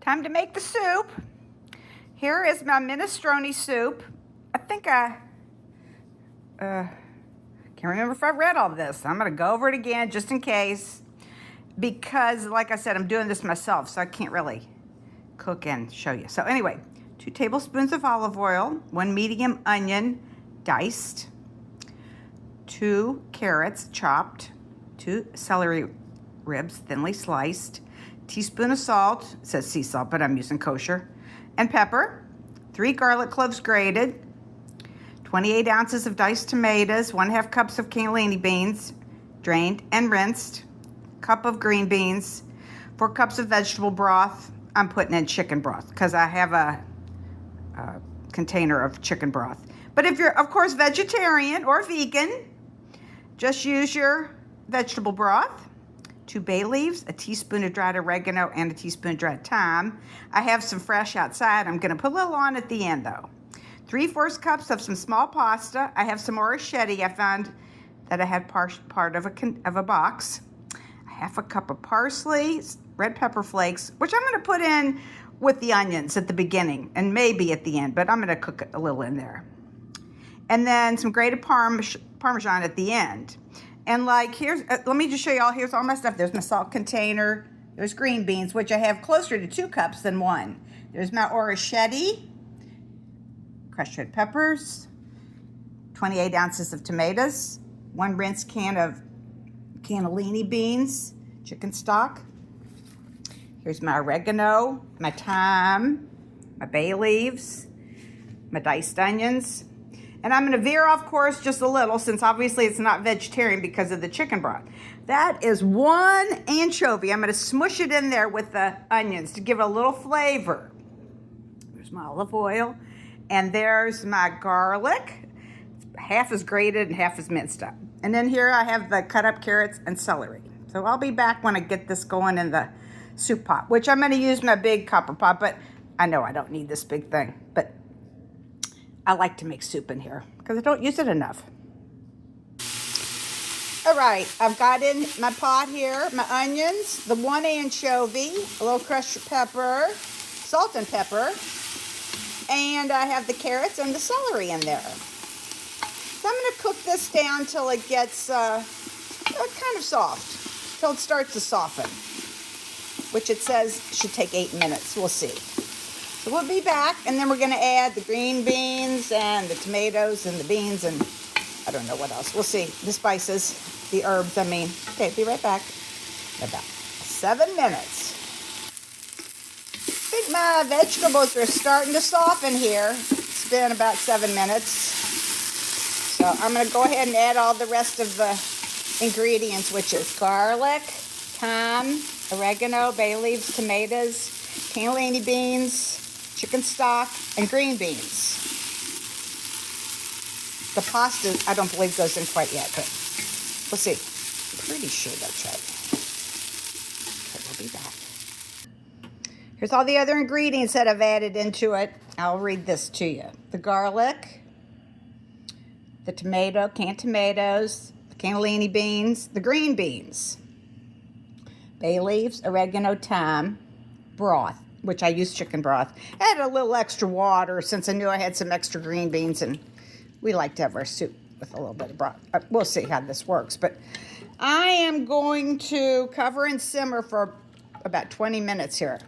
Time to make the soup. Here is my minestrone soup. I think I can't remember if I read all this. I'm gonna go over it again just in case, because like I said, I'm doing this myself, so I can't really cook and show you. So anyway, 2 tablespoons of olive oil, 1 medium onion diced, 2 carrots chopped, 2 celery ribs thinly sliced, teaspoon of salt, it says sea salt, but I'm using kosher, and pepper, 3 garlic cloves grated, 28 ounces of diced tomatoes, 1/2 cups of cannellini beans, drained and rinsed, cup of green beans, 4 cups of vegetable broth. I'm putting in chicken broth because I have a container of chicken broth. But if you're, of course, vegetarian or vegan, just use your vegetable broth. 2 bay leaves, a teaspoon of dried oregano, and a teaspoon of dried thyme. I have some fresh outside. I'm going to put a little on at the end, though. 3/4 cups of some small pasta. I have some orecchiette. I found that I had part of a box. 1/2 cup of parsley, red pepper flakes, which I'm going to put in with the onions at the beginning and maybe at the end, but I'm going to cook a little in there. And then some grated Parmesan at the end. And like, here's, let me just show you all, here's all my stuff. There's my salt container. There's green beans, which I have closer to 2 cups than 1. There's my orecchiette, crushed red peppers, 28 ounces of tomatoes, 1 rinsed can of cannellini beans, chicken stock. Here's my oregano, my thyme, my bay leaves, my diced onions. And I'm going to veer off course just a little, since obviously it's not vegetarian because of the chicken broth. That is 1 anchovy. I'm going to smush it in there with the onions to give it a little flavor. There's my olive oil. And there's my garlic. Half is grated and half is minced up. And then here I have the cut up carrots and celery. So I'll be back when I get this going in the soup pot, which I'm going to use my big copper pot, but I know I don't need this big thing. But I like to make soup in here because I don't use it enough. All right, I've got in my pot here, my onions, the 1 anchovy, a little crushed pepper, salt and pepper, and I have the carrots and the celery in there. So I'm going to cook this down till it gets kind of soft, till it starts to soften, which it says should take 8 minutes. We'll see. So we'll be back, and then we're going to add the green beans and the tomatoes and the beans and I don't know what else. We'll see. The spices, the herbs, I mean. Okay, be right back. About 7 minutes. I think my vegetables are starting to soften here. It's been about 7 minutes. So I'm going to go ahead and add all the rest of the ingredients, which is garlic, thyme, oregano, bay leaves, tomatoes, cannellini beans, chicken stock, and green beans. The pasta, I don't believe goes in quite yet, but we'll see. I'm pretty sure that's right. Okay, we'll be back. Here's all the other ingredients that I've added into it. I'll read this to you. The garlic, the tomato, canned tomatoes, the cannellini beans, the green beans, bay leaves, oregano, thyme, broth, which I use chicken broth. I added a little extra water since I knew I had some extra green beans, and we like to have our soup with a little bit of broth. We'll see how this works, but I am going to cover and simmer for about 20 minutes here.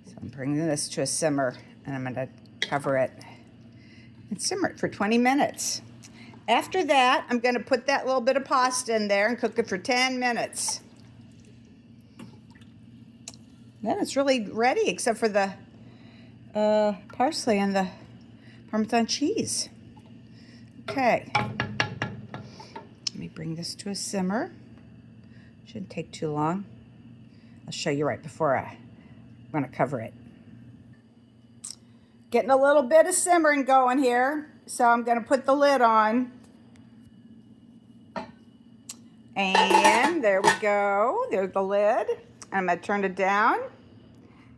So I'm bringing this to a simmer, and I'm going to cover it and simmer it for 20 minutes. After that, I'm going to put that little bit of pasta in there and cook it for 10 minutes. Then it's really ready, except for the parsley and the Parmesan cheese. Okay. Let me bring this to a simmer. Shouldn't take too long. I'll show you right before I'm going to cover it. Getting a little bit of simmering going here. So I'm going to put the lid on. And there we go. There's the lid. I'm going to turn it down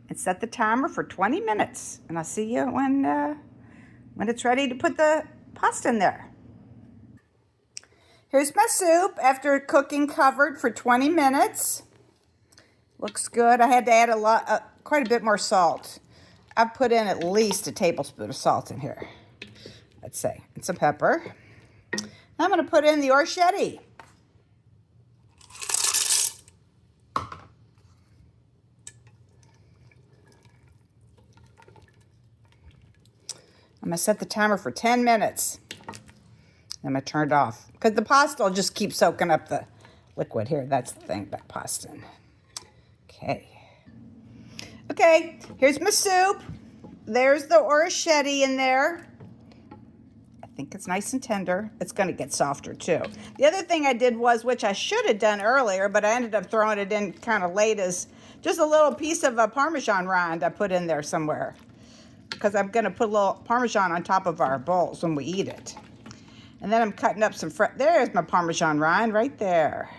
and set the timer for 20 minutes. And I'll see you when it's ready to put the pasta in there. Here's my soup after cooking covered for 20 minutes. Looks good. I had to add quite a bit more salt. I've put in at least a tablespoon of salt in here, let's say, and some pepper. Now I'm going to put in the orchetti. I'm going to set the timer for 10 minutes. I'm going to turn it off because the pasta will just keep soaking up the liquid here. That's the thing about pasta. Okay. Okay, here's my soup. There's the orchetti in there. I think it's nice and tender. It's going to get softer too. The other thing I did was, which I should have done earlier, but I ended up throwing it in kind of late, is just a little piece of a Parmesan rind I put in there somewhere. Because I'm going to put a little Parmesan on top of our bowls when we eat it. And then I'm cutting up some there's my Parmesan rind right there.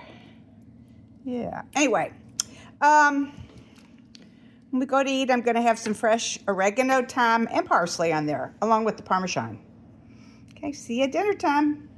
Yeah. Anyway, when we go to eat, I'm going to have some fresh oregano, thyme, and parsley on there, along with the Parmesan. Okay, see you at dinner time.